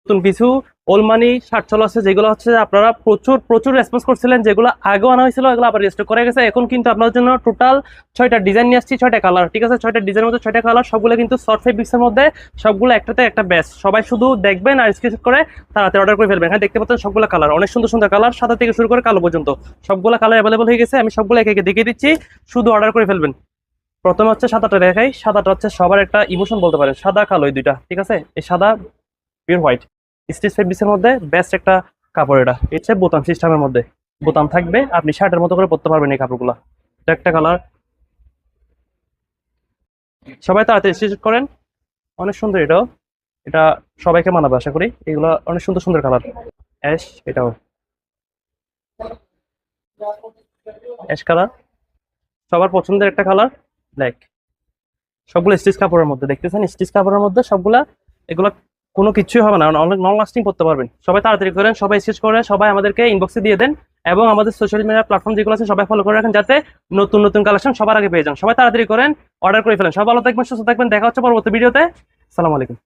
নতুন কিছু ওলমানি শার্ট চলে আছে, যেগুলো হচ্ছে আপনারা প্রচুর প্রচুর রেসপন্স করছিলেন, যেগুলো আগেও আনা হয়েছিল, এগুলো আবার রেস্টোর করে গেছে। এখন কিন্তু আপনাদের জন্য টোটাল 6টা ডিজাইন নিয়ে আসছি, 6টা কালার, ঠিক আছে? 6টা ডিজাইনের মধ্যে 6টা কালার, সবগুলো কিন্তু সফট ফেব্রিক্সের মধ্যে, সবগুলো একটাতে একটা বেস্ট। সবাই শুধু দেখবেন আর স্ক্রিনশট করে তাড়াতাড়ি অর্ডার করে ফেলবেন। হ্যাঁ, দেখতে পাচ্ছেন সবগুলো কালার অনেক সুন্দর সুন্দর কালার, সাদা থেকে শুরু করে কালো পর্যন্ত সবগুলো কালার অ্যাভেলেবল হয়ে গেছে। আমি সবগুলো একে একে দেখিয়ে দিচ্ছি, শুধু অর্ডার করে ফেলবেন। প্রথমে হচ্ছে সাদাটা দেখাই। সাদাটা হচ্ছে সবার একটা ইমোশন বলতে পারেন, সাদা কালো এই দুইটা, ঠিক আছে? এই সাদা পিওর হোয়াইট স্টিচ ফেব্রিক্সের মধ্যে বেস্ট একটা কাপড়। এটা হচ্ছে বোতাম সিস্টেমের মধ্যে, বোতাম থাকবে, আপনি শার্টের মতো করে পরতে পারবেন এই কাপড়গুলো। এটা একটা কালার, সবাই তাড়াতাড়ি স্টিচ করেন, অনেক সুন্দর এটাও। এটা সবাইকে মানাবে আশা করি। এগুলো অনেক সুন্দর সুন্দর কালার। অ্যাশ, এটাও অ্যাশ কালার, সবার পছন্দের একটা কালার। ব্ল্যাক, সবগুলো স্টিচ কাপড়ের মধ্যে দেখতেছেন, স্টিচ কাপড়ের মধ্যে সবগুলা। এগুলো কোনো কিছুই হবে না, অনেক লং লাস্টিং করতে পারবেন। সবাই তাড়াতাড়ি করেন, সবাই স্টিচ করে সবাই আমাদেরকে ইনবক্সে দিয়ে দেন, এবং আমাদের সোশ্যাল মিডিয়া প্ল্যাটফর্ম যেগুলো আছে সবাই ফলো করে রাখেন, যাতে নতুন নতুন কালেকশন সবার আগে পেয়ে যান। সবাই তাড়াতাড়ি করেন, অর্ডার করে ফেলেন। সবাই ভালো থাকবেন, সুস্থ থাকবেন, দেখা হচ্ছে পরবর্তী ভিডিওতে। আসসালামু আলাইকুম।